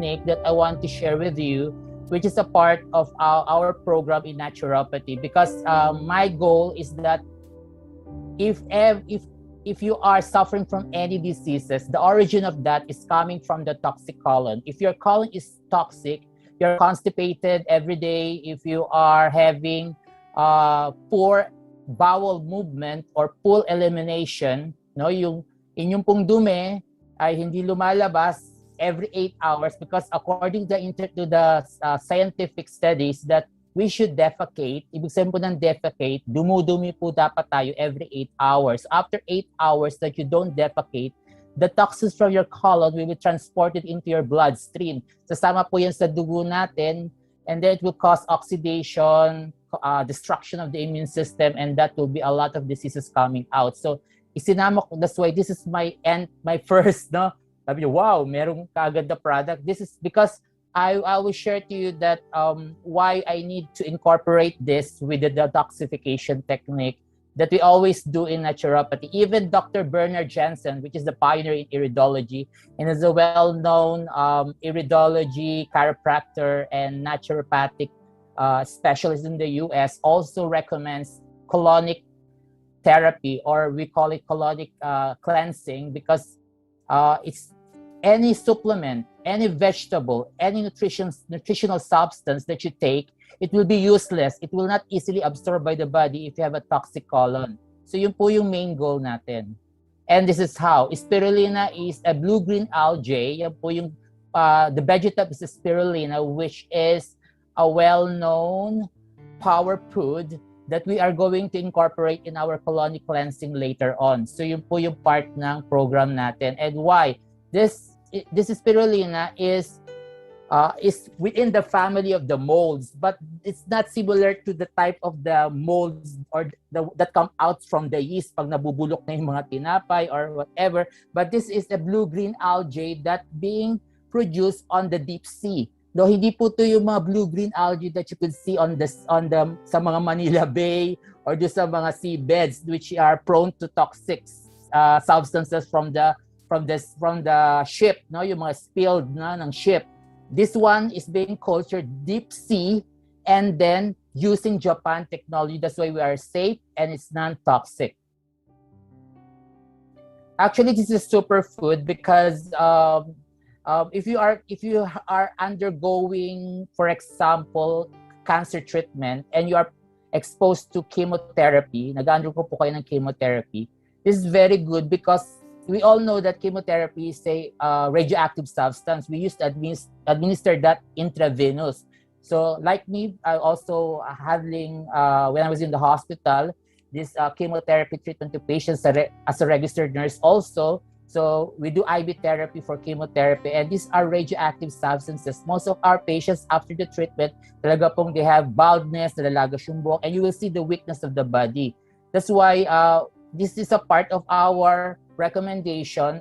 technique that I want to share with you, which is a part of our program in naturopathy, because my goal is that if ev- if if you are suffering from any diseases, the origin of that is coming from the toxic colon. If your colon is toxic, you're constipated every day. If you are having poor bowel movement or pool elimination, no, yung inyong pong dumi ay hindi lumalabas every 8 hours, because according to the scientific studies that we should defecate. Ibig sabihin po ng defecate, dumudumi po dapat tayo every 8 hours. After 8 hours that you don't defecate, the toxins from your colon will be transported into your bloodstream. Sasama po yan sa dugo natin, and then it will cause oxidation, destruction of the immune system, and that will be a lot of diseases coming out. So isinama ko, that's why this is my first, no? Sabi niyo, wow, merong kaagad na product. This is because I will share to you that why I need to incorporate this with the detoxification technique that we always do in naturopathy. Even Dr. Bernard Jensen, which is the pioneer in iridology and is a well-known iridology, chiropractor, and naturopathic specialist in the US, also recommends colonic therapy, or we call it colonic cleansing, because it's any supplement, any vegetable, any nutritional substance that you take, it will be useless. It will not easily absorb by the body if you have a toxic colon. So yun po yung main goal natin. And this is how. Spirulina is a blue-green algae. Yan po yung, the Vegetab is a spirulina, which is a well-known power food that we are going to incorporate in our colonic cleansing later on. So yun po yung part ng program natin. And why? This spirulina is within the family of the molds, but it's not similar to the type of the molds or that come out from the yeast pag nabubulok na yung mga tinapay or whatever. But this is a blue-green algae that being produced on the deep sea. No, hindi po to yung mga blue-green algae that you could see sa mga Manila Bay or sa mga seabeds, which are prone to toxic substances from the ship, no, yung mga spilled na ng ship. This one is being cultured deep sea and then using Japan technology. That's why we are safe and it's non-toxic. Actually, this is a superfood because if you are undergoing, for example, cancer treatment and you are exposed to chemotherapy, nag-undergo po kayo ng chemotherapy, this is very good because we all know that chemotherapy is a radioactive substance. We used to administer that intravenous. So like me, I also handling, when I was in the hospital, this chemotherapy treatment to patients as a registered nurse also. So we do IV therapy for chemotherapy, and these are radioactive substances. Most of our patients after the treatment, talaga pong they have baldness, nalalagas yung buhok, and you will see the weakness of the body. That's why this is a part of our recommendation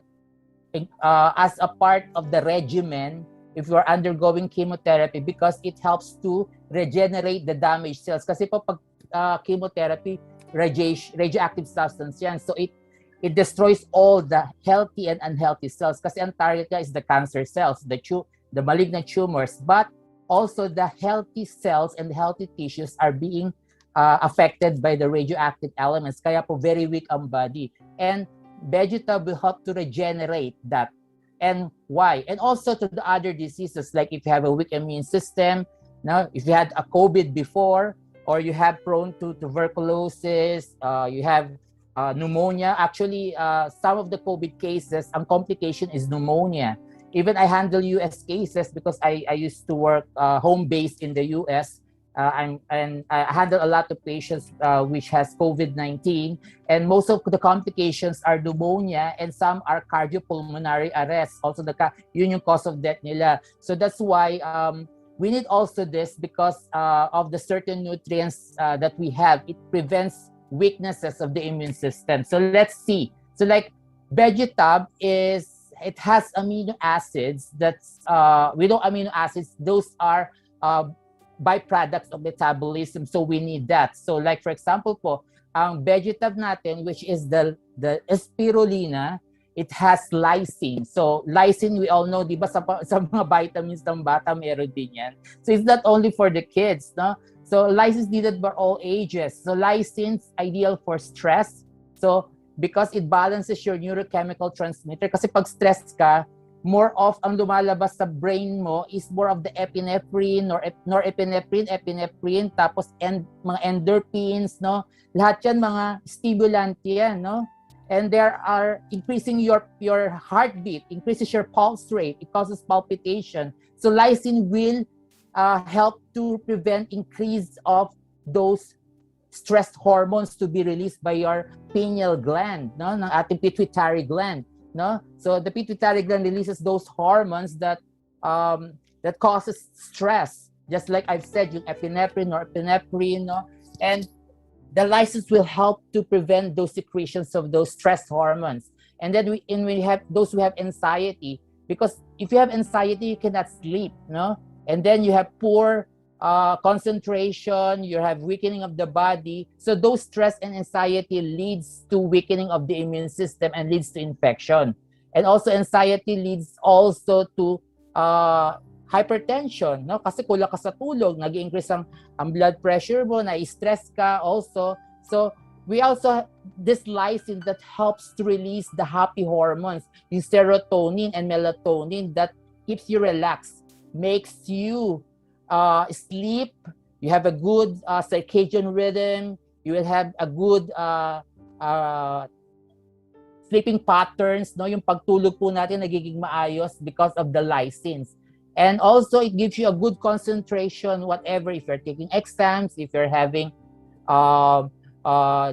as a part of the regimen if you are undergoing chemotherapy, because it helps to regenerate the damaged cells. Kasi po pag chemotherapy, radioactive substance yan. So it destroys all the healthy and unhealthy cells. Kasi ang target niya is the cancer cells, the malignant tumors, but also the healthy cells and the healthy tissues are being affected by the radioactive elements. Kaya po very weak ang body. And Vegetab will help to regenerate that. And why? And also to the other diseases, like if you have a weak immune system, now if you had a COVID before, or you have prone to tuberculosis, you have pneumonia. Actually, some of the COVID cases, ang complication is pneumonia. Even I handle US cases because I used to work home-based in the US. And I handle a lot of patients which has COVID-19, and most of the complications are pneumonia, and some are cardiopulmonary arrest. Also, yun yung cause of death nila. So that's why we need also this, because of the certain nutrients that we have. It prevents weaknesses of the immune system. So let's see. So like Vegetab it has amino acids that's without amino acids, those are byproducts of metabolism, so we need that. So like for example po, ang Vegetab natin, which is the spirulina, it has lysine. So lysine, we all know, di ba, sa mga vitamins ng bata, meron din yan. So it's not only for the kids, no? So lysine is needed by all ages. So lysine is ideal for stress. So because it balances your neurochemical transmitter. Kasi pag stressed ka, more of ang lumalabas sa brain mo is more of the epinephrine, epinephrine, tapos mga endorphins, no? Lahat yan mga stimulant yan, no? And there are increasing your heartbeat, increases your pulse rate, it causes palpitation. So lysine will help to prevent increase of those stress hormones to be released by your pineal gland, no? Ng ating pituitary gland. No, so the pituitary gland releases those hormones that that causes stress. Just like I've said, yung epinephrine, no, and the lysine will help to prevent those secretions of those stress hormones. And then we have those who have anxiety, because if you have anxiety, you cannot sleep, no, and then you have poor concentration, you have weakening of the body. So those stress and anxiety leads to weakening of the immune system and leads to infection. And also anxiety leads also to hypertension, no? Kasi kulang ka sa tulog, nag-increase ang blood pressure mo, na-stress ka also. So we also this lysine that helps to release the happy hormones, yung serotonin and melatonin that keeps you relaxed, makes you sleep, you have a good circadian rhythm, you will have a good sleeping patterns, no? Yung pagtulog po natin nagiging maayos because of the lysines. And also it gives you a good concentration, whatever, if you're taking exams, if you're having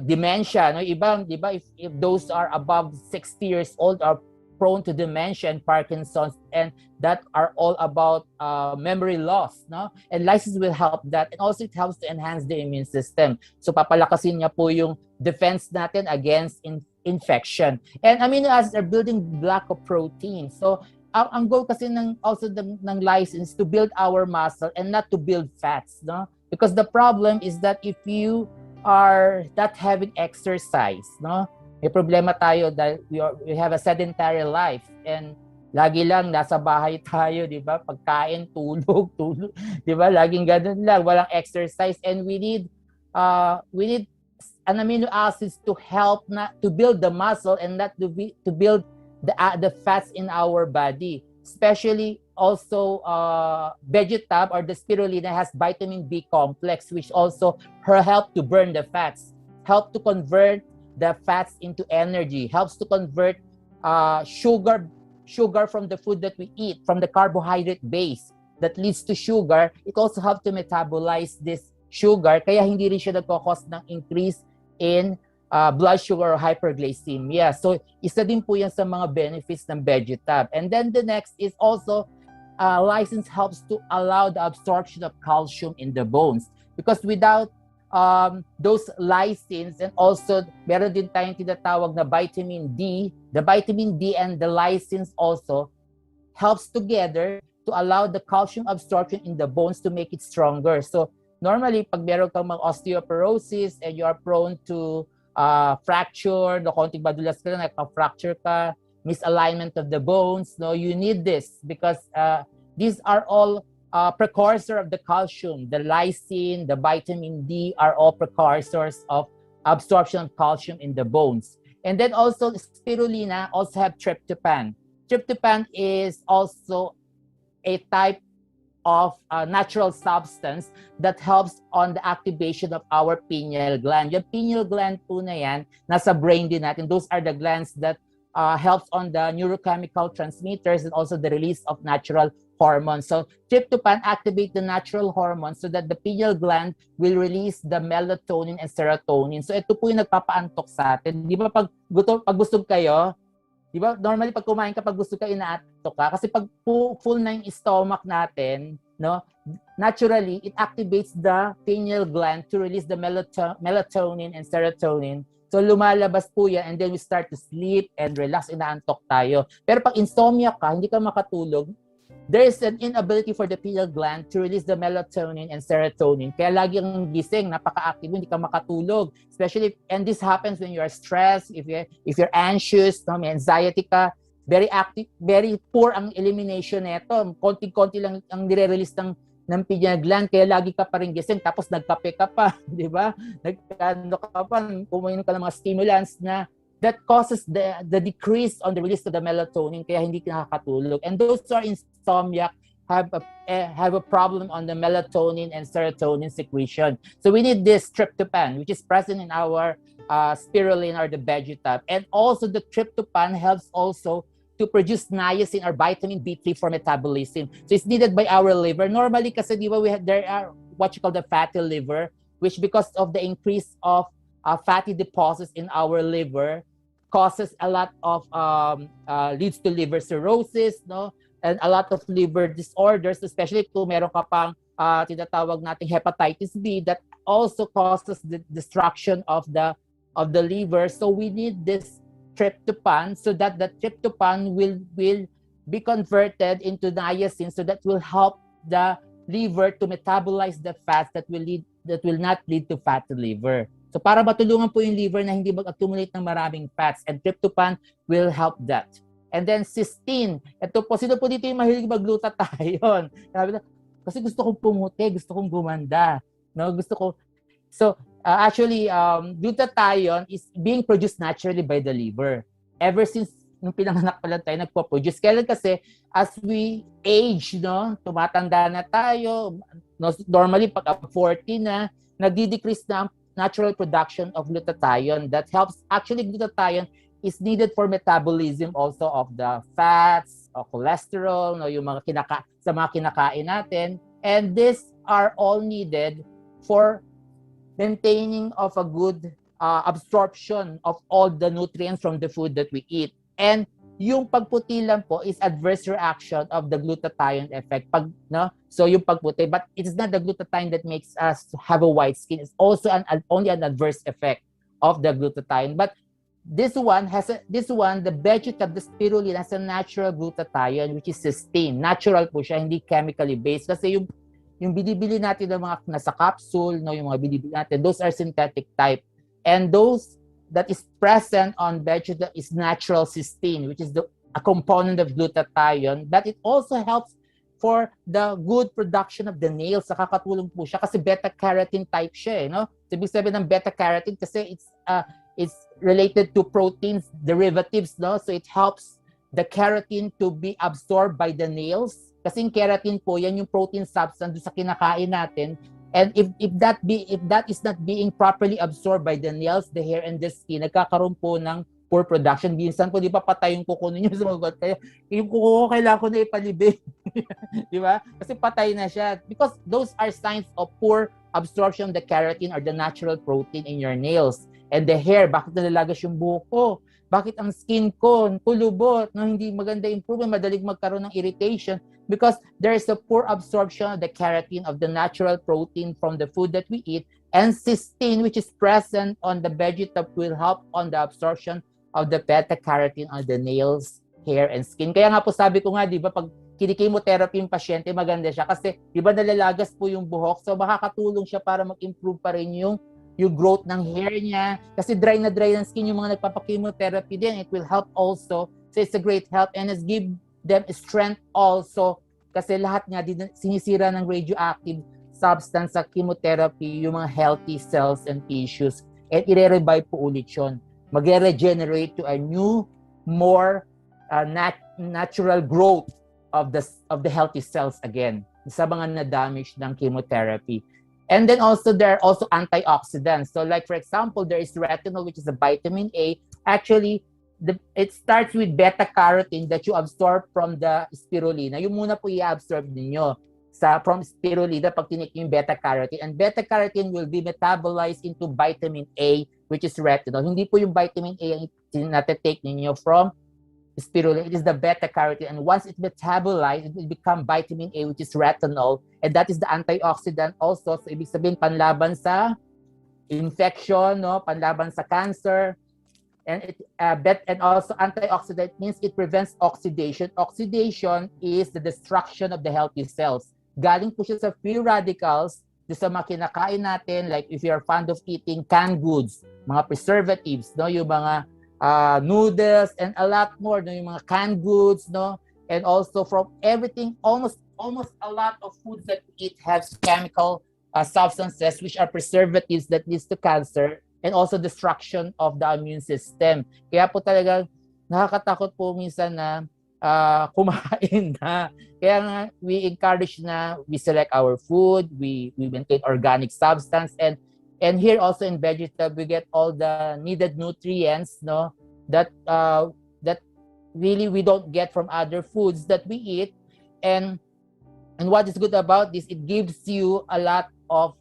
dementia, no? Iba, di ba, if those are above 60 years old are prone to dementia and Parkinson's, and that are all about memory loss, no? And lysine will help that, and also it helps to enhance the immune system. So papalakasin niya po yung defense natin against infection. And amino acids are building block of protein. So ang goal kasi ng lysine is to build our muscle and not to build fats, no? Because the problem is that if you are not having exercise, no? May problema tayo dahil we have a sedentary life, and lagi lang nasa bahay tayo, di ba? Pagkain, tulog, di ba? Laging ganun lang, walang exercise, and we need an amino acids to help to build the muscle and not to build the fats in our body. Especially also Vegetab or the Spirulina has vitamin B complex, which also help to burn the fats, help to convert the fats into energy, helps to convert sugar from the food that we eat, from the carbohydrate base that leads to sugar. It also helps to metabolize this sugar, kaya hindi rin siya nagkakos ng increase in blood sugar or hyperglycemia. So isa din po yan sa mga benefits ng Vegetab. And then the next is also lysine helps to allow the absorption of calcium in the bones, because without those lysines, and also meron din tayong tinatawag na vitamin D. The vitamin D and the lysines also helps together to allow the calcium absorption in the bones to make it stronger. So normally, pag meron kang mga osteoporosis and you are prone to fracture, no, konting madulas ka na, nagka-fracture ka, misalignment of the bones, no, you need this because these are all precursor of the calcium. The lysine, the vitamin D are all precursors of absorption of calcium in the bones. And then also spirulina also have tryptophan. Tryptophan is also a type of natural substance that helps on the activation of our pineal gland. Yung pineal gland po na yan, nasa brain din natin. Those are the glands that helps on the neurochemical transmitters and also the release of natural hormones. So tryptophan activate the natural hormones so that the pineal gland will release the melatonin and serotonin. So ito po yung nagpapaantok sa atin. Di ba pag busog kayo, di ba normally pag kumain ka, pag busog ka, inaantok ka. Kasi pag full na yung stomach natin, no, naturally, it activates the pineal gland to release the melatonin and serotonin. So lumalabas po yan, and then we start to sleep and relax, inaantok tayo. Pero pag insomnia ka, hindi ka makatulog, there is an inability for the pineal gland to release the melatonin and serotonin. Kaya lagi kang gising, napaka-active, hindi ka makatulog. Especially, and this happens when you are stressed, if you're anxious, no, may anxiety ka, very active, very poor ang elimination nito. Konti-konti lang ang nire-release ng pineal gland, kaya lagi ka pa rin gising, tapos nagkape ka pa, di ba? Nagkano ka pa, uminom ka ng mga stimulants na that causes the decrease on the release of the melatonin, kaya hindi ka nakakatulog. And those who are insomniac have a problem on the melatonin and serotonin secretion. So we need this tryptophan, which is present in our spirulina or the Vegetab. And also the tryptophan helps also to produce niacin or vitamin B3 for metabolism. So it's needed by our liver. Normally, kasi di ba, there are what you call the fatty liver, which because of the increase of fatty deposits in our liver, causes a lot of leads to liver cirrhosis, no, and a lot of liver disorders, especially kung meron ka pang tinatawag nating hepatitis B, that also causes the destruction of the liver. So we need this tryptophan, so that the tryptophan will be converted into niacin, so that will help the liver to metabolize the fats that will not lead to fatty liver. So para matulungan po yung liver na hindi mag-accumulate ng maraming fats, and tryptophan will help that. And then cysteine. Ito po, sino po dito yung mahilig mag-glutathione? Kasi gusto kong pumuti, gusto kong gumanda. No, gusto ko. So actually, glutathione is being produced naturally by the liver. Ever since nung pinanganak pa lang tayo, nagpo-produce. Kailan kasi, as we age, no, tumatanda na tayo, no, normally pag 40 na, nagdi-decrease na ang natural production of glutathione. That helps. Actually, glutathione is needed for metabolism also of the fats, or cholesterol, no, yung mga sa mga kinakain natin. And these are all needed for maintaining of a good absorption of all the nutrients from the food that we eat. And yung pagputi lang po is adverse reaction of the glutathione effect. So yung pagputi, but it's not the glutathione that makes us have a white skin. It's also only an adverse effect of the glutathione. But this one, the Vegetab, the Spirulina, has a natural glutathione, which is cysteine. Natural po siya, hindi chemically based. Kasi yung binibili natin ng mga nasa capsule, no, yung mga binibili natin, those are synthetic type. And those that is present on Vegetab is natural cysteine, which is a component of glutathione, but it also helps for the good production of the nails. Nakakatulong po siya kasi beta-carotene type siya, no? So, ibig sabihin ng beta-carotene kasi it's related to proteins derivatives, no? So it helps the keratin to be absorbed by the nails. Kasi yung keratin po, yan yung protein substance sa kinakain natin. And if that is not being properly absorbed by the nails, the hair, and the skin, nagkakaroon po ng poor production. Minsan po, di ba, patay yung kuko ninyo sa mga kaya yung kuko ko, kailangan ko na ipalibing. Di ba? Kasi patay na siya. Because those are signs of poor absorption of the keratin or the natural protein in your nails. And the hair, bakit nalalagas yung buhok ko? Bakit ang skin ko kulubot? No, hindi maganda improvement, madaling magkaroon ng irritation because there is a poor absorption of the keratin, of the natural protein from the food that we eat, and cysteine, which is present on the Vegetab, will help on the absorption of the beta-carotene on the nails, hair, and skin. Kaya nga po sabi ko nga, di ba, pag kini-chemotherapy yung pasyente, maganda siya kasi di ba nalalagas po yung buhok, so makakatulong siya para mag-improve pa rin yung growth ng hair niya. Kasi dry na dry ng skin yung mga nagpapakemotherapy din. It will help also. So it's a great help and it's give them strength also. Kasi lahat nga sinisira ng radioactive substance sa chemotherapy yung mga healthy cells and tissues. And i-revive po ulit yun. Mag-regenerate to a new, more natural growth of the healthy cells again sa mga na-damage ng chemotherapy. And then also, there are also antioxidants. So like, for example, there is retinol, which is a vitamin A. Actually, it starts with beta-carotene that you absorb from the spirulina. Yung muna po i-absorb ninyo from spirulina pag tinik yung beta-carotene. And beta-carotene will be metabolized into vitamin A, which is retinol. Hindi po yung vitamin A ang tinatake ninyo from spirulina. It is the beta-carotene, and once it metabolized, it will become vitamin A, which is retinol, and that is the antioxidant also. So ibig sabihin panlaban sa infection, no, panlaban sa cancer, And also antioxidant means it prevents oxidation. Oxidation is the destruction of the healthy cells. Galing po siya sa free radicals, sa mga kinakain natin, like if you're fond of eating canned goods, mga preservatives, no, yung mga noodles and a lot more, no, yung mga canned goods, no, and also from everything, almost a lot of foods that we eat has chemical substances which are preservatives that leads to cancer and also destruction of the immune system. Kaya po talaga nakakatakot po minsan na kumain na. Kaya nga, we encourage na we select our food, we maintain organic substance, and here also in Vegetab we get all the needed nutrients, no, that really we don't get from other foods that we eat. And what is good about this, it gives you a lot of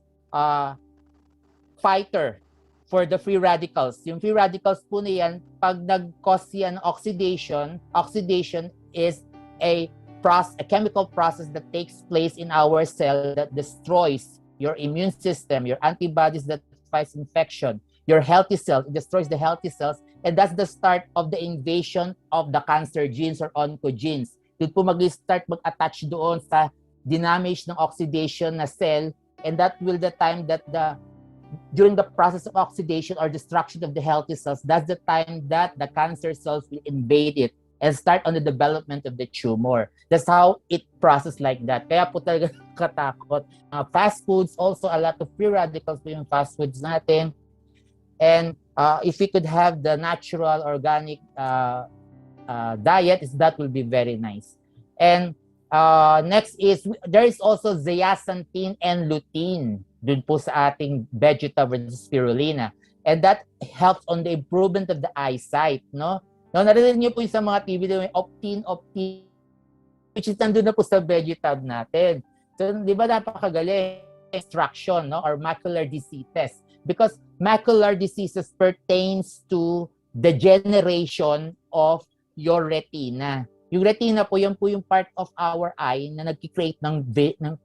fighter for the free radicals. Yung free radicals po na yan, pag nag-cause yan ng oxidation is a chemical process that takes place in our cell that destroys your immune system, your antibodies that fights infection, your healthy cells, it destroys the healthy cells, and that's the start of the invasion of the cancer genes or oncogenes. Doon po mag-start mag-attach doon sa damage ng oxidation na cell, and that will the time that during the process of oxidation or destruction of the healthy cells, that's the time that the cancer cells will invade it and start on the development of the tumor. That's how it processes like that. Kaya po talaga katakot. Fast foods, also a lot of free radicals po yung fast foods natin. And if we could have the natural, organic diet, that will be very nice. And next is, there is also zeaxanthin and lutein dun po sa ating Vegetab versus Spirulina. And that helps on the improvement of the eyesight, no? No, narinig niyo po yung sa mga TV, may optin, which is nandun na po sa Vegetab natin. So, di ba napakagaling? Extraction, no? Or macular diseases. Because macular diseases pertains to the generation of your retina. Yung retina po, yan po yung part of our eye na nag-create ng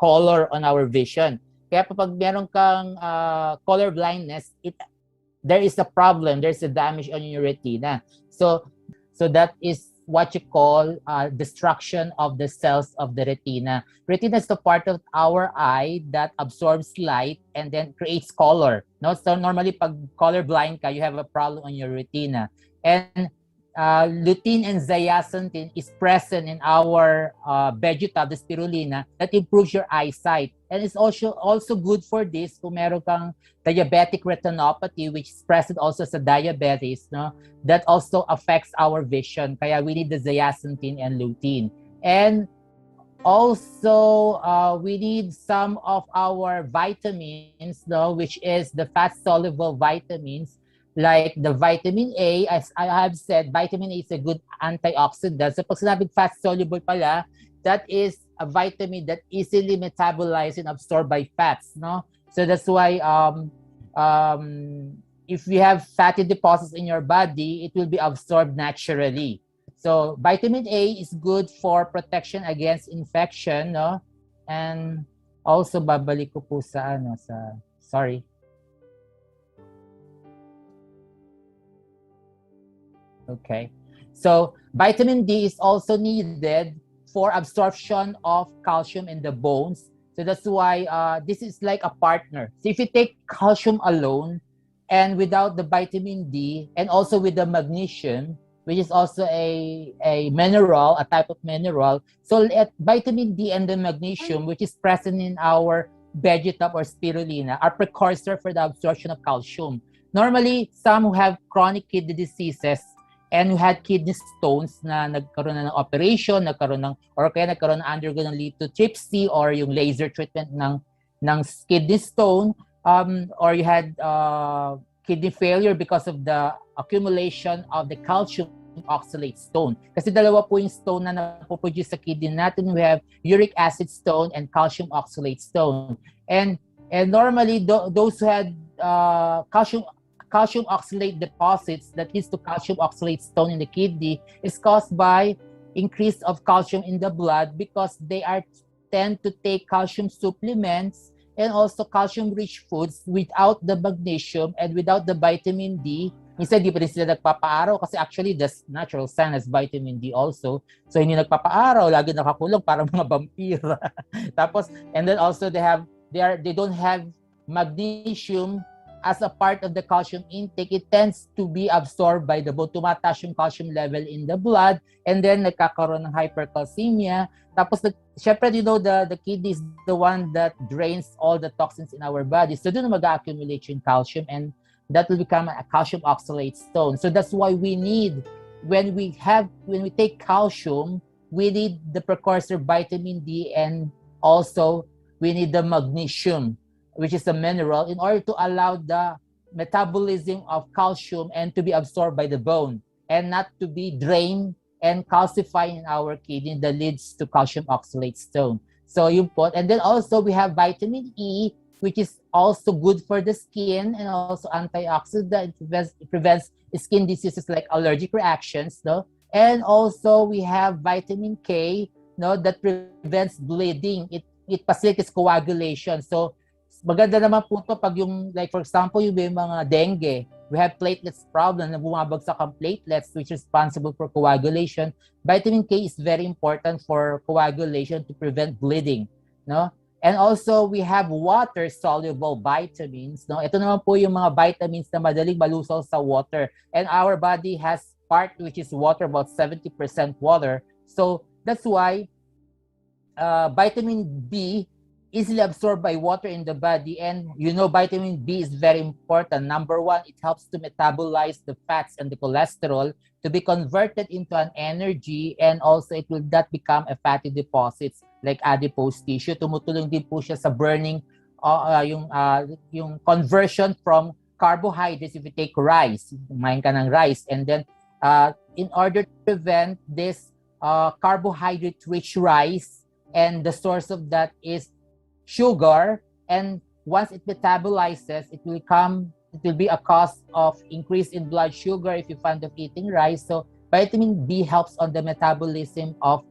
color on our vision. Kaya pag meron kang color blindness, there is a problem, there's a damage on your retina. So that is what you call destruction of the cells of the retina. Retina is the part of our eye that absorbs light and then creates color. No? So normally pag color blind ka, you have a problem on your retina. And lutein and zeaxanthin is present in our Vegetab, the Spirulina, that improves your eyesight. And it's also good for this kung meron kang diabetic retinopathy, which is present also sa diabetes, no? That also affects our vision. Kaya we need the zeaxanthin and lutein. And also, we need some of our vitamins, no? Which is the fat-soluble vitamins, like the vitamin A. As I have said, vitamin A is a good antioxidant. So pag sinabing fat-soluble pala, that is a vitamin that easily metabolized and absorbed by fats, no? So that's why if you have fatty deposits in your body, it will be absorbed naturally. So vitamin A is good for protection against infection, no? And also babalik ko po sa sorry. Okay. So vitamin D is also needed for absorption of calcium in the bones. So that's why this is like a partner. So if you take calcium alone and without the vitamin D and also with the magnesium, which is also a mineral, a type of mineral. So vitamin D and the magnesium, which is present in our Vegetab or Spirulina, are precursor for the absorption of calcium. Normally, some who have chronic kidney diseases and who had kidney stones na nagkaroon na ng operation, or kaya nagkaroon na undergo ng lithotripsy or yung laser treatment ng kidney stone, or you had kidney failure because of the accumulation of the calcium oxalate stone. Kasi dalawa po yung stone na napoproduce sa kidney natin. We have uric acid stone and calcium oxalate stone. And normally, those who had calcium oxalate deposits that leads to calcium oxalate stone in the kidney is caused by increase of calcium in the blood because they tend to take calcium supplements and also calcium-rich foods without the magnesium and without the vitamin D, Minsan di pa rin sila nagpapaaraw kasi actually the natural sun has vitamin D also. So hindi nagpapaaraw, lagi nakakulong parang mga vampira. Tapos and then also they don't have magnesium as a part of the calcium intake. It tends to be absorbed by the bone. Tumataas yung calcium level in the blood and then nagkakaroon ng hypercalcemia. Tapos syempre the kidney is the one that drains all the toxins in our body. So doon mag-accumulate yung calcium and that will become a calcium oxalate stone. So that's why we need, when we take calcium, we need the precursor vitamin D, and also we need the magnesium, which is a mineral, in order to allow the metabolism of calcium and to be absorbed by the bone and not to be drained and calcify in our kidney that leads to calcium oxalate stone. So you put, and then also we have vitamin E, which is also good for the skin and also antioxidant. It prevents skin diseases like allergic reactions, no? And also we have vitamin K, no, that prevents bleeding. It facilitates coagulation. So maganda naman po ito pag yung, like for example, yung mga dengue, we have platelets problem na bumabagsak ang platelets, which is responsible for coagulation. Vitamin K is very important for coagulation to prevent bleeding, no? And also, we have water-soluble vitamins, no? Ito naman po yung mga vitamins na madaling malusaw sa water. And our body has part which is water, about 70% water. So that's why vitamin B easily absorbed by water in the body. And you know, vitamin B is very important. Number one, it helps to metabolize the fats and the cholesterol to be converted into an energy, and also it will not become a fatty deposits like adipose tissue. Tumutulong din po siya sa burning yung conversion from carbohydrates. If you take rice, kumain ka ng rice, and then in order to prevent this carbohydrate-rich rice, and the source of that is sugar, and once it metabolizes, it will be a cause of increase in blood sugar if you fond of eating rice. So vitamin B helps on the metabolism of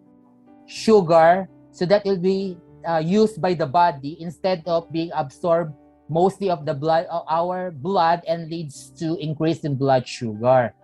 sugar, so that it will be used by the body instead of being absorbed mostly of the blood of our blood, and leads to increase in blood sugar.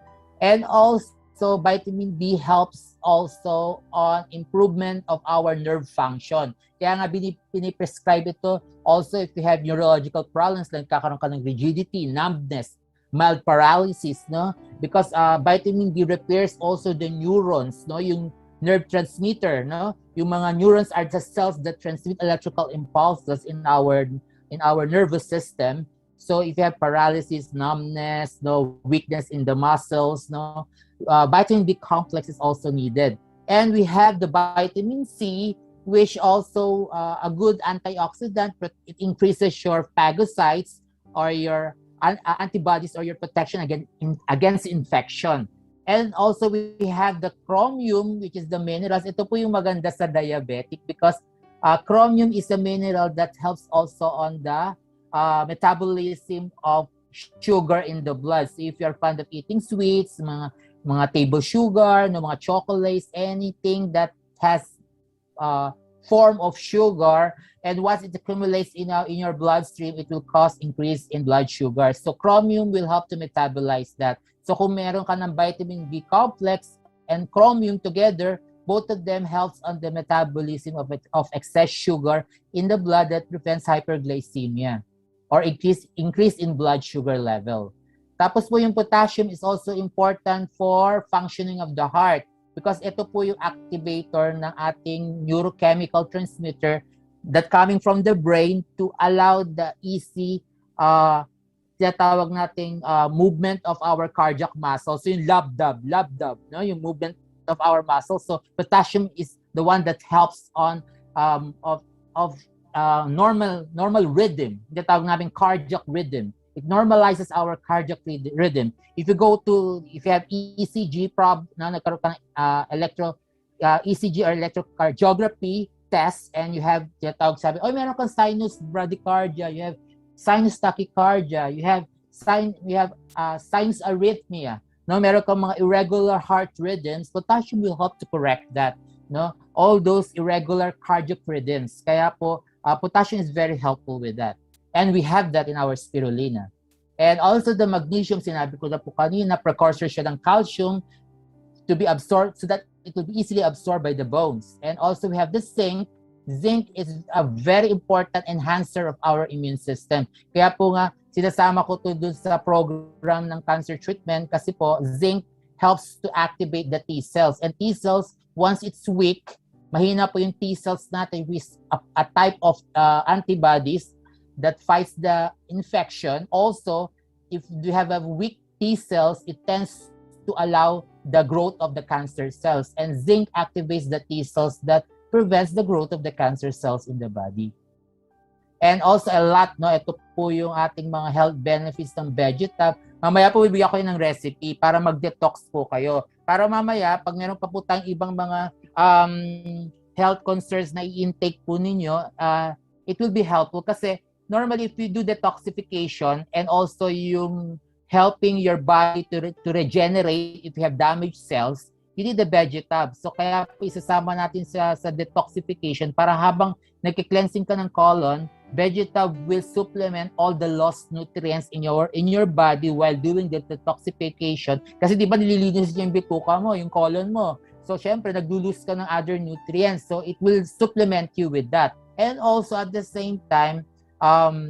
And also vitamin B helps also on improvement of our nerve function. Kaya nga piniprescribe ito also if you have neurological problems, like kakaroon ka ng rigidity, numbness, mild paralysis, no? Because vitamin B repairs also the neurons, no? Yung nerve transmitter, no? Yung mga neurons are the cells that transmit electrical impulses in our nervous system. So if you have paralysis, numbness, no, weakness in the muscles, no, vitamin B complex is also needed. And we have the vitamin C, which also a good antioxidant, but it increases your phagocytes or your antibodies or your protection against infection. And also we have the chromium, which is the minerals. Ito po yung maganda sa diabetic because chromium is a mineral that helps also on the metabolism of sugar in the blood. So if you're fond of eating sweets, mga table sugar, no, mga chocolates, anything that has form of sugar, and once it accumulates in your bloodstream, it will cause increase in blood sugar. So chromium will help to metabolize that. So kung meron ka ng vitamin B complex and chromium together, both of them helps on the metabolism of excess sugar in the blood that prevents hyperglycemia or increase in blood sugar level. Tapos po yung potassium is also important for functioning of the heart, because ito po yung activator ng ating neurochemical transmitter that coming from the brain to allow the easy tinatawag nating movement of our cardiac muscles. So yung labdab, no, yung movement of our muscles. So potassium is the one that helps on normal rhythm. Tinatawag namin cardiac rhythm. It normalizes our cardiac rhythm. If you have ECG nagkaroon ka ng ECG or electrocardiography test, and you have sabi, meron kang sinus bradycardia, you have sinus tachycardia, you have sinus arrhythmia, no, meron kang mga irregular heart rhythms, potassium will help to correct that, no, all those irregular cardiac rhythms. Kaya po potassium is very helpful with that. And we have that in our spirulina. And also the magnesium, sinabi ko na po kanina, precursor siya ng calcium to be absorbed so that it will be easily absorbed by the bones. And also we have the zinc. Zinc is a very important enhancer of our immune system. Kaya po nga, sinasama ko to dun sa program ng cancer treatment kasi po, zinc helps to activate the T cells. And T cells, once it's weak, mahina po yung T cells natin with a type of antibodies that fights the infection. Also, if you have a weak T cells, it tends to allow the growth of the cancer cells. And zinc activates the T cells that prevents the growth of the cancer cells in the body. And also a lot, no, ito po yung ating mga health benefits ng Vegetab. Mamaya po bibigyan ko yun ng recipe para mag-detox po kayo. Para mamaya, pag meron pa po tayong ibang mga health concerns na i-intake po ninyo, it will be helpful kasi normally if you do detoxification and also yung helping your body to regenerate if you have damaged cells, you need the Vegetab. So kaya po isasama natin sa detoxification para habang nagki-cleansing ka ng colon, Vegetab will supplement all the lost nutrients in your body while doing the detoxification. Kasi di ba nililinis yung bituka mo, yung colon mo. So syempre naglo-lose ka ng other nutrients. So it will supplement you with that. And also at the same time,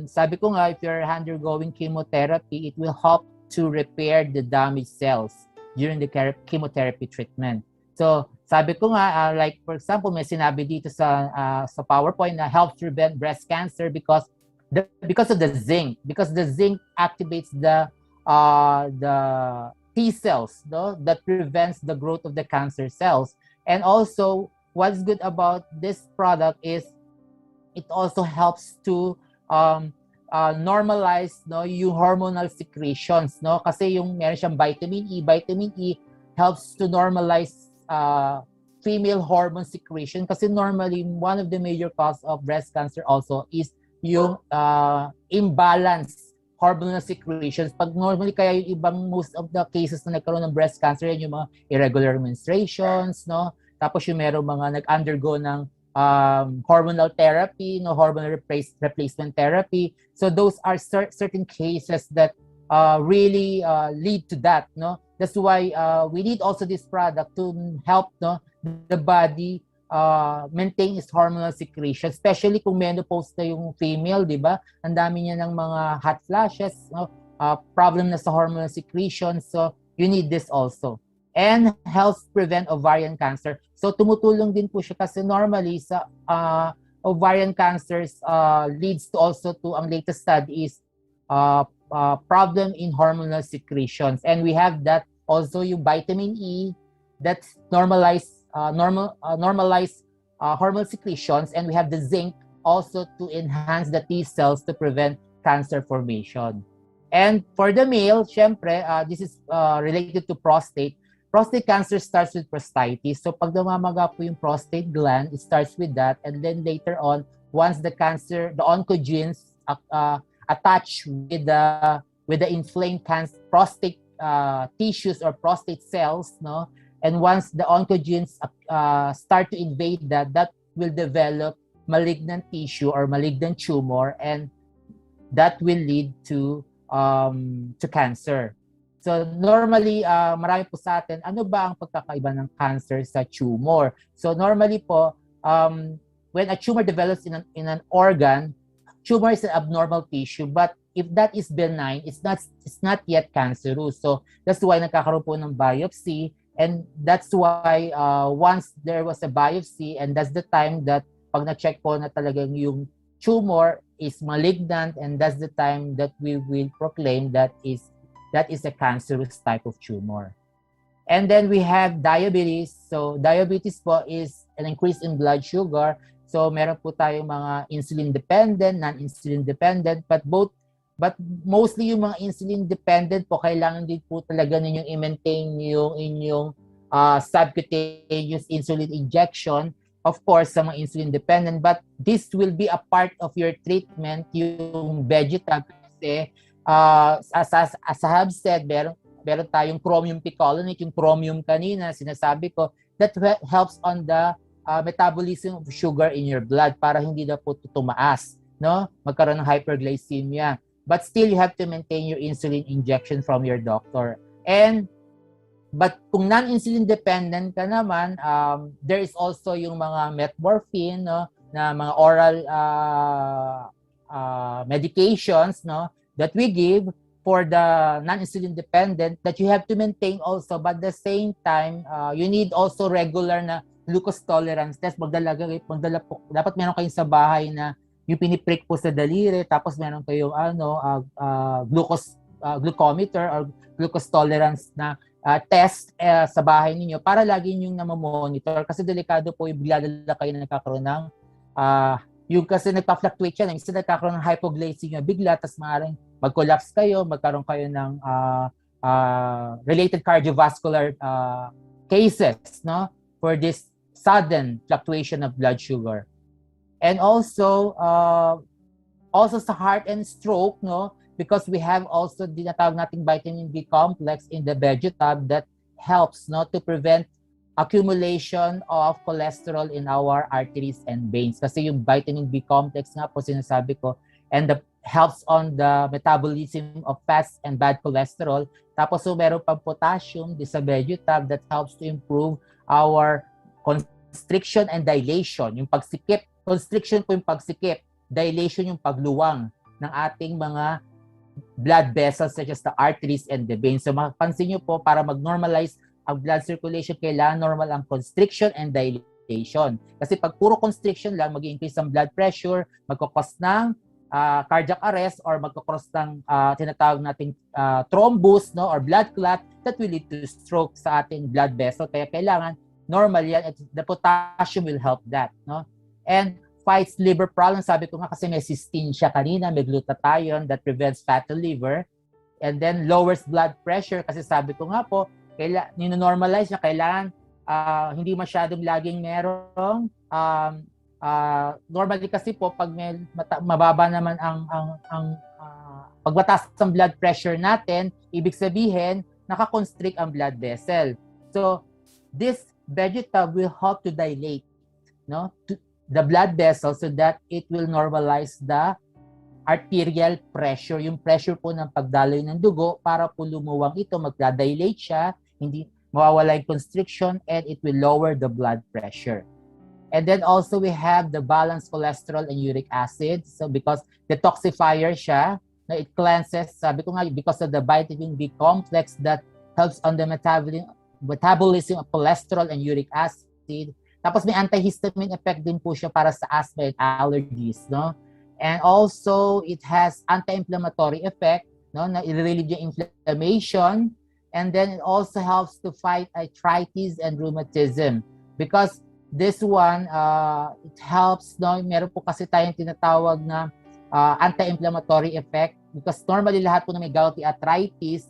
sabi ko nga, if you're undergoing chemotherapy, it will help to repair the damaged cells during the chemotherapy treatment. So, sabi ko nga, like for example, may sinabi dito sa PowerPoint na helps prevent breast cancer because of the zinc. Because the zinc activates the T cells, no, that prevents the growth of the cancer cells. And also, what's good about this product is it also helps to normalize, no, yung hormonal secretions, no, kasi yung meron siyang vitamin E helps to normalize female hormone secretion kasi normally one of the major cause of breast cancer also is yung imbalance hormonal secretions. Pag normally kaya yung ibang most of the cases na nagkaroon ng breast cancer yan yung mga irregular menstruations, no, tapos yung meron mga nag-undergo ng hormonal therapy, no, hormonal replacement therapy. So those are certain cases that really lead to that, no. That's why we need also this product to help, no, the body maintain its hormonal secretion, especially kung menopause na yung female, di ba? Ang dami niya ng mga hot flashes, no, problem na sa hormonal secretion. So you need this also. And helps prevent ovarian cancer. So tumutulong din po siya kasi normally sa ovarian cancers leads to also to, ang latest study is problem in hormonal secretions. And we have that also yung vitamin E that normalize hormonal secretions, and we have the zinc also to enhance the T cells to prevent cancer formation. And for the male, syempre, this is related to prostate. Prostate cancer starts with prostatitis. So pag namamaga po yung prostate gland, it starts with that. And then later on, once the cancer, the oncogenes attach with the inflamed prostate tissues or prostate cells, no? And once the oncogenes start to invade that will develop malignant tissue or malignant tumor, and that will lead to cancer. So normally, marami po sa atin, ano ba ang pagkakaiba ng cancer sa tumor? So normally po, when a tumor develops in an organ, tumor is an abnormal tissue, but if that is benign, it's not yet cancerous. So that's why nagkakaroon po ng biopsy, and that's why once there was a biopsy, and that's the time that pag na-check po na talagang yung tumor is malignant, and that's the time that we will proclaim that is a cancerous type of tumor. And then we have diabetes. So diabetes po is an increase in blood sugar. So meron po tayong mga insulin dependent, non-insulin dependent, but mostly yung mga insulin dependent po, kailangan din po talaga ninyong i-maintain yung inyong subcutaneous insulin injection, of course, sa mga insulin dependent. But this will be a part of your treatment, yung Vegetab, kasi as I have said, meron tayong chromium picolinate, yung chromium kanina, sinasabi ko, that helps on the metabolism of sugar in your blood para hindi na po tumaas, no? Magkaroon ng hyperglycemia. but still you have to maintain your insulin injection from your doctor. But kung non-insulin dependent ka naman, there is also yung mga metformin, no, na mga oral medications, no, that we give for the non-insulin dependent that you have to maintain also. But at the same time, you need also regular na glucose tolerance test. Dapat meron kayong sa bahay na yung piniprick po sa daliri, tapos meron kayong glucometer or glucose tolerance na test sa bahay ninyo para lagi nyo na-monitor kasi delikado po yung bigla kayo na nagkakaroon ng yung kasi nagpa-fluctuate yan, yung nagkakaroon ng hypoglycemia bigla, tapos maaaring mag-collapse kayo, magkaroon kayo ng related cardiovascular cases, no, for this sudden fluctuation of blood sugar. And also sa heart and stroke, no, because we have also dinatawag nating vitamin B complex in the Vegetab that helps, no, to prevent accumulation of cholesterol in our arteries and veins. Kasi yung vitamin B complex nga po sinasabi ko, and helps on the metabolism of fats and bad cholesterol. Tapos so meron pang potassium sa Vegetab that helps to improve our constriction and dilation. Yung pagsikip, constriction po yung pagsikip, dilation yung pagluwang ng ating mga blood vessels such as the arteries and the veins. So mapansin nyo po, para mag-normalize ang blood circulation, kailangan normal ang constriction and dilation. Kasi pag puro constriction lang, mag-increase ang blood pressure, magkakos ng cardiac arrest or magkakos ng tinatawag nating thrombus, no, or blood clot that will lead to stroke sa ating blood vessel. Kaya kailangan normal yan, at the potassium will help that, no? And fights liver problems, sabi ko nga kasi may cysteine siya kanina, may glutathione that prevents fatty liver, and then lowers blood pressure kasi sabi ko nga po, nino-normalize niya, kailangan hindi masyadong laging merong normally kasi po pag may mababa naman ang pagmataas ng blood pressure natin, ibig sabihin naka-constrict ang blood vessel. So this Vegetab will help to dilate, no, the blood vessel so that it will normalize the arterial pressure, yung pressure po ng pagdaloy ng dugo para po lumuwang ito, magdadilate siya, hindi mawawala yung constriction, and it will lower the blood pressure. And then also we have the balanced cholesterol and uric acid. So because detoxifier siya, na it cleanses, sabi ko nga, because of the vitamin B complex that helps on the metabolism of cholesterol and uric acid. Tapos may antihistamine effect din po siya para sa asthma and allergies, no? And also it has anti-inflammatory effect, no, na i-relieve yung inflammation, and then it also helps to fight arthritis and rheumatism because this one it helps, no, meron po kasi tayong tinatawag na anti-inflammatory effect because normally lahat po na may gouty arthritis,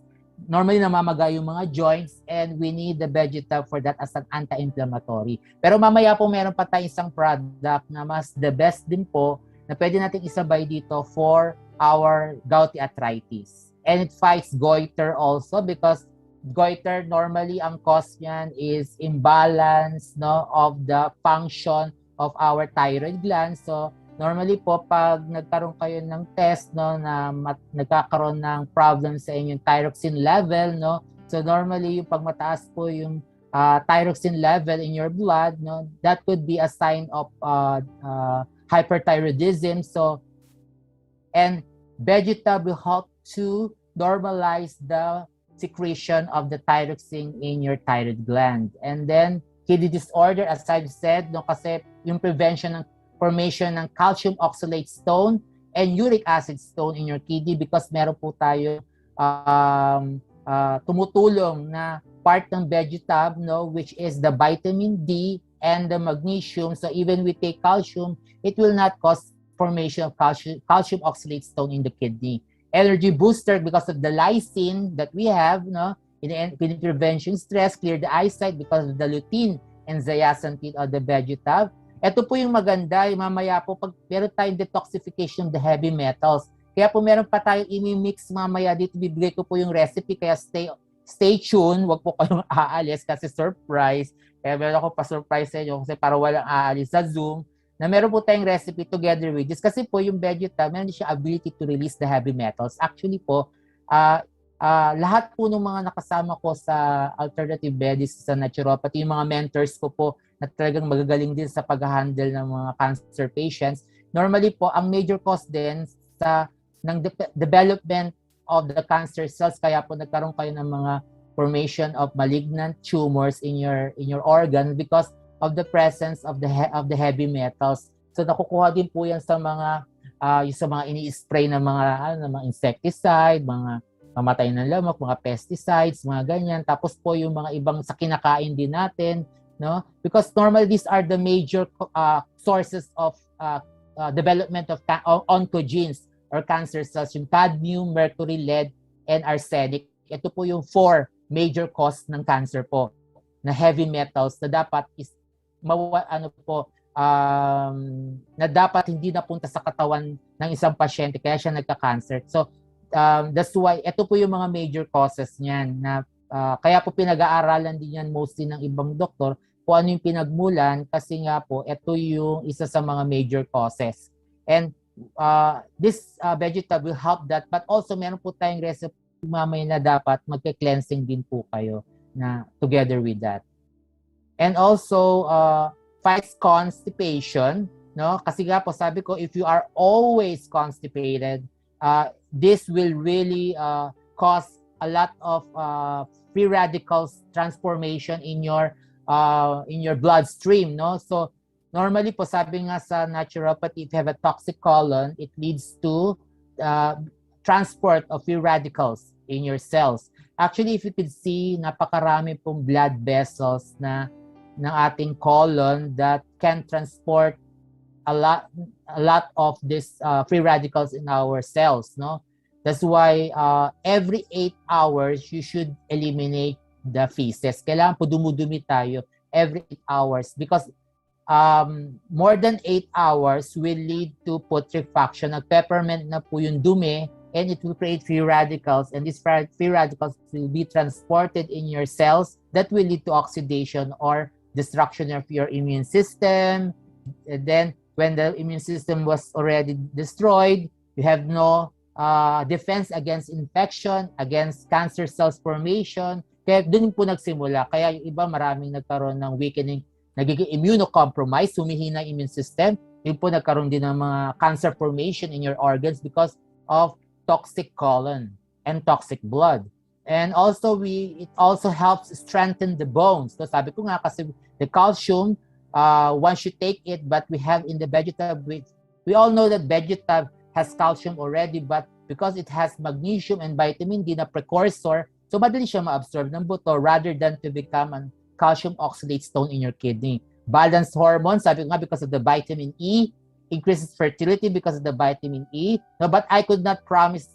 normally namamaga yung mga joints, and we need the Vegetab for that as an anti-inflammatory. Pero mamaya po meron pa tayong isang product na mas the best din po na pwede natin isabay dito for our gouty arthritis. And it fights goiter also because goiter normally ang cause niyan is imbalance, no, of the function of our thyroid gland. So normally po pag nagkaroon kayo ng test, no, na nagkakaroon ng problem sa inyong thyroxine level, no, so normally yung pag mataas po yung thyroxine level in your blood, no, that could be a sign of hyperthyroidism. So and Vegetab will help to normalize the secretion of the thyroxine in your thyroid gland. And then kidney disorder, as I've said, no, kasi yung prevention ng formation ng calcium oxalate stone and uric acid stone in your kidney because meron po tayo tumutulong na part ng Vegetab, no, which is the vitamin D and the magnesium. So even we take calcium, it will not cause formation of calcium oxalate stone in the kidney. Energy booster because of the lysine that we have, no, in prevention stress, clear the eyesight because of the lutein and zeaxanthin of the Vegetab. Ito po yung maganda, yung mamaya po, pag meron tayong detoxification of the heavy metals. Kaya po meron pa tayong imi-mix mamaya dito, bibigay ko po yung recipe, kaya stay tuned, wag po kayong aalis kasi surprise. Kaya meron ako pa surprise sa inyo kasi para walang aalis sa Zoom. na meron po tayong recipe together with this. Kasi po yung Vegetab, meron siya ability to release the heavy metals. Actually po, lahat po ng mga nakasama ko sa alternative medicine, sa naturopathy, yung mga mentors ko po na talagang magagaling din sa pag-handle ng mga cancer patients. Normally po, ang major cause din ng development of the cancer cells, kaya po nagkaroon kayo ng mga formation of malignant tumors in your organ because of the presence of the heavy metals. So nakukuha din po yan sa mga ini-spray ng mga insecticide, mga mamatay ng lamok, mga pesticides, mga ganyan. Tapos po yung mga ibang sa kinakain din natin, no? Because normally these are the major sources of development of oncogenes or cancer cells, yung cadmium, mercury, lead, and arsenic. Ito po yung 4 major cause ng cancer po na heavy metals na dapat na dapat hindi napunta sa katawan ng isang pasyente kaya siya nagka-cancer. So that's why ito po yung mga major causes niyan na kaya po pinag-aaralan din yan mostly ng ibang doktor kung ano yung pinagmulan kasi nga po ito yung isa sa mga major causes. And this Vegetab will help that, but also meron po tayong recipe mamaya na dapat magke-cleansing din po kayo na together with that. And also fights constipation, no? Kasi nga po sabi ko, if you are always constipated, this will really cause a lot of free radicals transformation in your bloodstream, no? So normally po sabi nga sa naturopathy, if you have a toxic colon, it leads to transport of free radicals in your cells. Actually, if you could see, napakarami pong blood vessels ng ating colon that can transport a lot of this free radicals in our cells, no? That's why every 8 hours you should eliminate the feces. Kailangan po dumudumi tayo every 8 hours because more than 8 hours will lead to putrefaction. Nag-peppermint na po yung dumi and it will create free radicals, and these free radicals will be transported in your cells that will lead to oxidation or destruction of your immune system. And then when the immune system was already destroyed, you have no defense against infection, against cancer cells formation. Kaya doon po nagsimula. Kaya yung iba maraming nagkaroon ng weakening, nagiging immunocompromised, humihina immune system. Yun po nagkaroon din ng mga cancer formation in your organs because of toxic colon and toxic blood. And also it also helps strengthen the bones. So sabi ko nga kasi the calcium, one should take it, but we have in the Vegetab, we all know that Vegetab has calcium already, but because it has magnesium and vitamin D na precursor, so madali siya ma-absorb ng buto rather than to become a calcium oxalate stone in your kidney. Balanced hormone, sabi ko nga because of the vitamin E, increases fertility because of the vitamin E. No, but I could not promise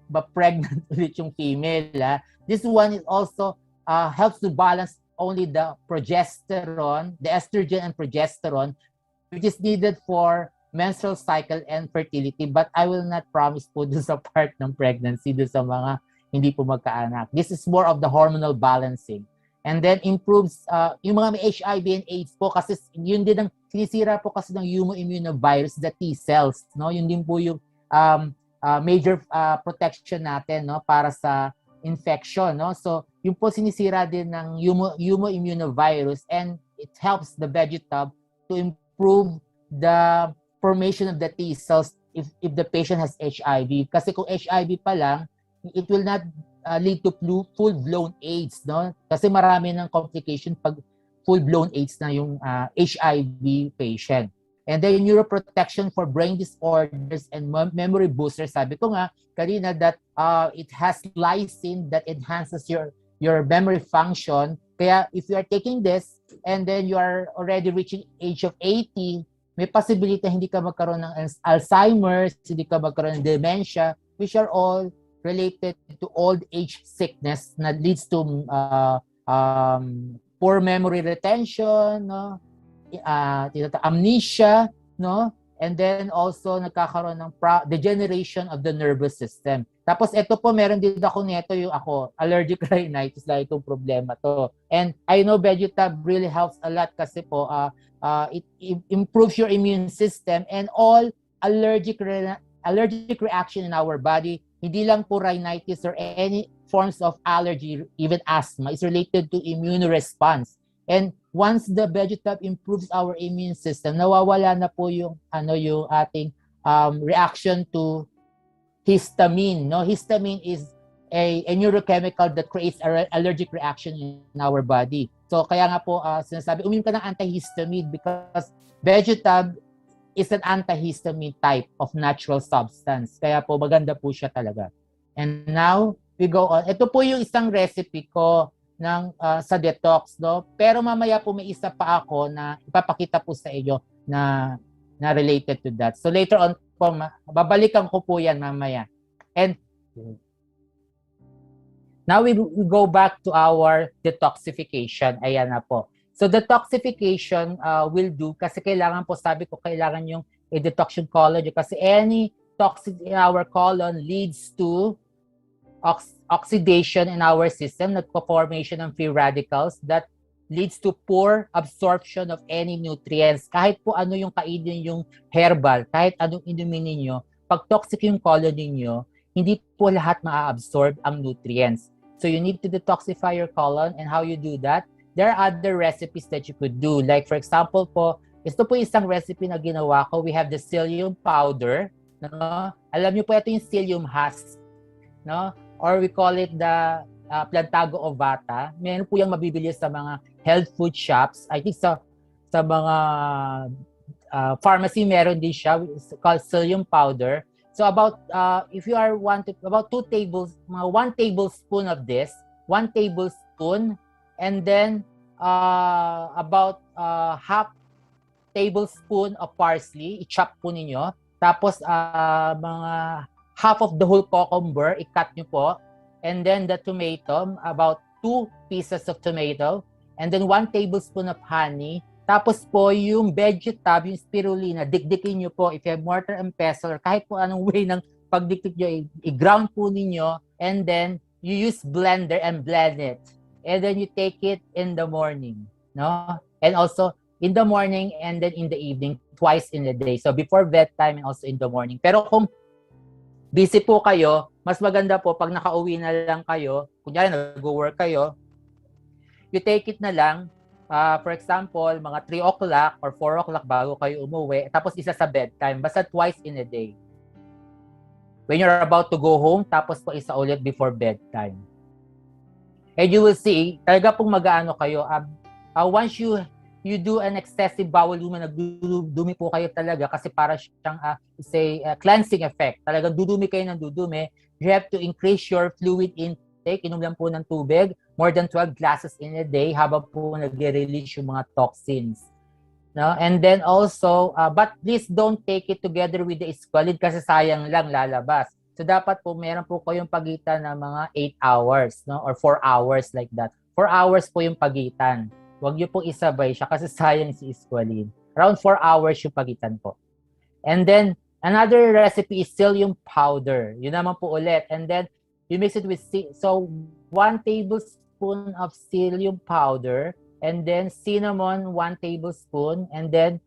ma-pregnant ulit yung female. This one is also helps to balance only the progesterone, the estrogen and progesterone, which is needed for menstrual cycle and fertility. But I will not promise po doon sa part ng pregnancy, doon sa mga hindi po magkaanak. This is more of the hormonal balancing. And then improves, yung mga may HIV and AIDS po, kasi yun din ang sinisira po kasi ng human immunovirus, the T cells, no? Yun din po yung major protection natin, no, para sa infection, no? So yun po sinisira din ng human immunovirus, and it helps the Vegetab to improve the formation of the T cells if the patient has HIV. Kasi kung HIV pa lang, it will not lead to full-blown AIDS, no? Kasi marami ng complication pag full-blown AIDS na yung HIV patient. And then neuroprotection for brain disorders and memory boosters. Sabi ko nga kanina that it has lysine that enhances your memory function. Kaya if you are taking this and then you are already reaching age of 80, may possibility hindi ka magkaroon ng Alzheimer's, hindi ka magkaroon ng dementia, which are all related to old age sickness na leads to poor memory retention, no? Amnesia, no? and then also nagkakaroon ng degeneration of the nervous system. Tapos ito po, meron din ako nito, yung ako, allergic rhinitis, dahil itong problema to. And I know Vegetab really helps a lot kasi po, it improves your immune system and all allergic reaction in our body, hindi lang po rhinitis or any forms of allergy, even asthma, is related to immune response. And once the Vegetab improves our immune system, nawawala na po yung yung ating reaction to histamine. No, histamine is a neurochemical that creates an allergic reaction in our body. So kaya nga po sinasabi, uminom ka ng antihistamine because Vegetab is an antihistamine type of natural substance. Kaya po maganda po siya talaga. And now we go on. Ito po yung isang recipe ko ng sa detox, no? Pero mamaya po may isa pa ako na ipapakita po sa inyo na related to that. So later on po, babalikan ko po yan mamaya. And now we go back to our detoxification. Ayan na po. So detoxification will do, kasi kailangan po, sabi ko, kailangan yung detox yung colon kasi any toxin in our colon leads to oxidation in our system, nagpo-formation ng free radicals that leads to poor absorption of any nutrients. Kahit po ano yung kainin yung herbal, kahit anong inumin ninyo, pag toxic yung colon ninyo, hindi po lahat ma-absorb ang nutrients. So you need to detoxify your colon, and how you do that? There are other recipes that you could do. Like for example po, ito po isang recipe na ginawa ko. We have the psyllium powder. No? Alam niyo po ito yung psyllium husk. No? Or we call it the plantago ovata. Meron po yung mabibili sa mga health food shops. I think sa mga pharmacy meron din siya. It's called psyllium powder. So about if you are about 1 tablespoon of this, 1 tablespoon, and then about half tablespoon of parsley, i-chop po ninyo. Tapos mga half of the whole cucumber, i-cut nyo po. And then the tomato, about 2 pieces of tomato. And then 1 tablespoon of honey. Tapos po yung Vegetab, yung Spirulina, dikdikin nyo po. If you have mortar and pestle, or kahit po anong way ng pagdikdik nyo, i-ground po ninyo. And then you use blender and blend it. And then you take it in the morning. No? And also in the morning and then in the evening, twice in a day. So before bedtime and also in the morning. Pero kung busy po kayo, mas maganda po pag nakauwi na lang kayo, kunyari nag-work kayo, you take it na lang, for example, mga 3 o'clock or 4 o'clock bago kayo umuwi, tapos isa sa bedtime, basta twice in a day. When you're about to go home, tapos po isa ulit before bedtime. And you will see, talaga pong mag-aano kayo, once you do an excessive bowel movement, nagdudumi po kayo talaga kasi para siyang cleansing effect. Talagang dudumi kayo ng dudumi. You have to increase your fluid intake. Inom lang po ng tubig. More than 12 glasses in a day habang po nag-release yung mga toxins. No? And then also, but please don't take it together with the squalid kasi sayang lang lalabas. So dapat po meron po kayong pagitan ng mga 8 hours, no? Or 4 hours like that. 4 hours po yung pagitan. Huwag niyo pong isabay siya kasi sayang si squalene. Around 4 hours yung pagitan po. And then, another recipe is psyllium powder. Yun naman po ulit. And then, you mix it with, so 1 tablespoon of psyllium powder, and then cinnamon, 1 tablespoon, and then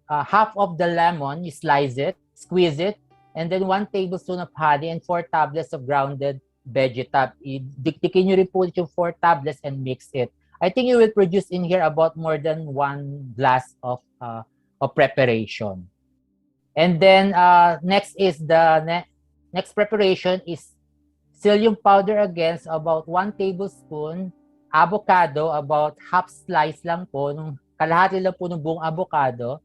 half of the lemon, you slice it, squeeze it, and then 1 tablespoon of honey and 4 tablets of grounded Vegetab. Dikdikin nyo rin po yung 4 tablets and mix it. I think you will produce in here about more than 1 glass of preparation. And then next is the next preparation is psyllium powder again, so about 1 tablespoon, avocado, about half slice lang po, nung kalahati lang po ng buong avocado,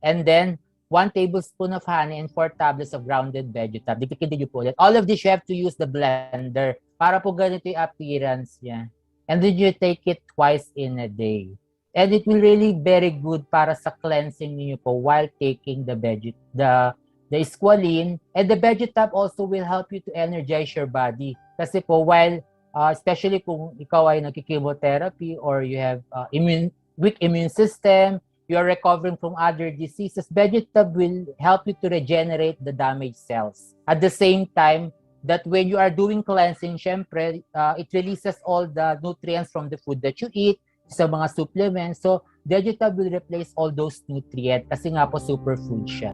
and then 1 tablespoon of honey and 4 tablets of grounded Vegetab. Dikdikin niyo po ulit. All of this you have to use the blender para po ganito yung appearance niya. And then you take it twice in a day. And it will really very good para sa cleansing niyo po while taking the squalene. And the Vegetab also will help you to energize your body. Kasi po while, especially kung ikaw ay nagki-chemotherapy or you have weak immune system, you are recovering from other diseases, Vegetab will help you to regenerate the damaged cells. At the same time, that when you are doing cleansing, syempre, it releases all the nutrients from the food that you eat, sa mga supplements. So, Vegetab will replace all those nutrients kasi nga po superfood siya.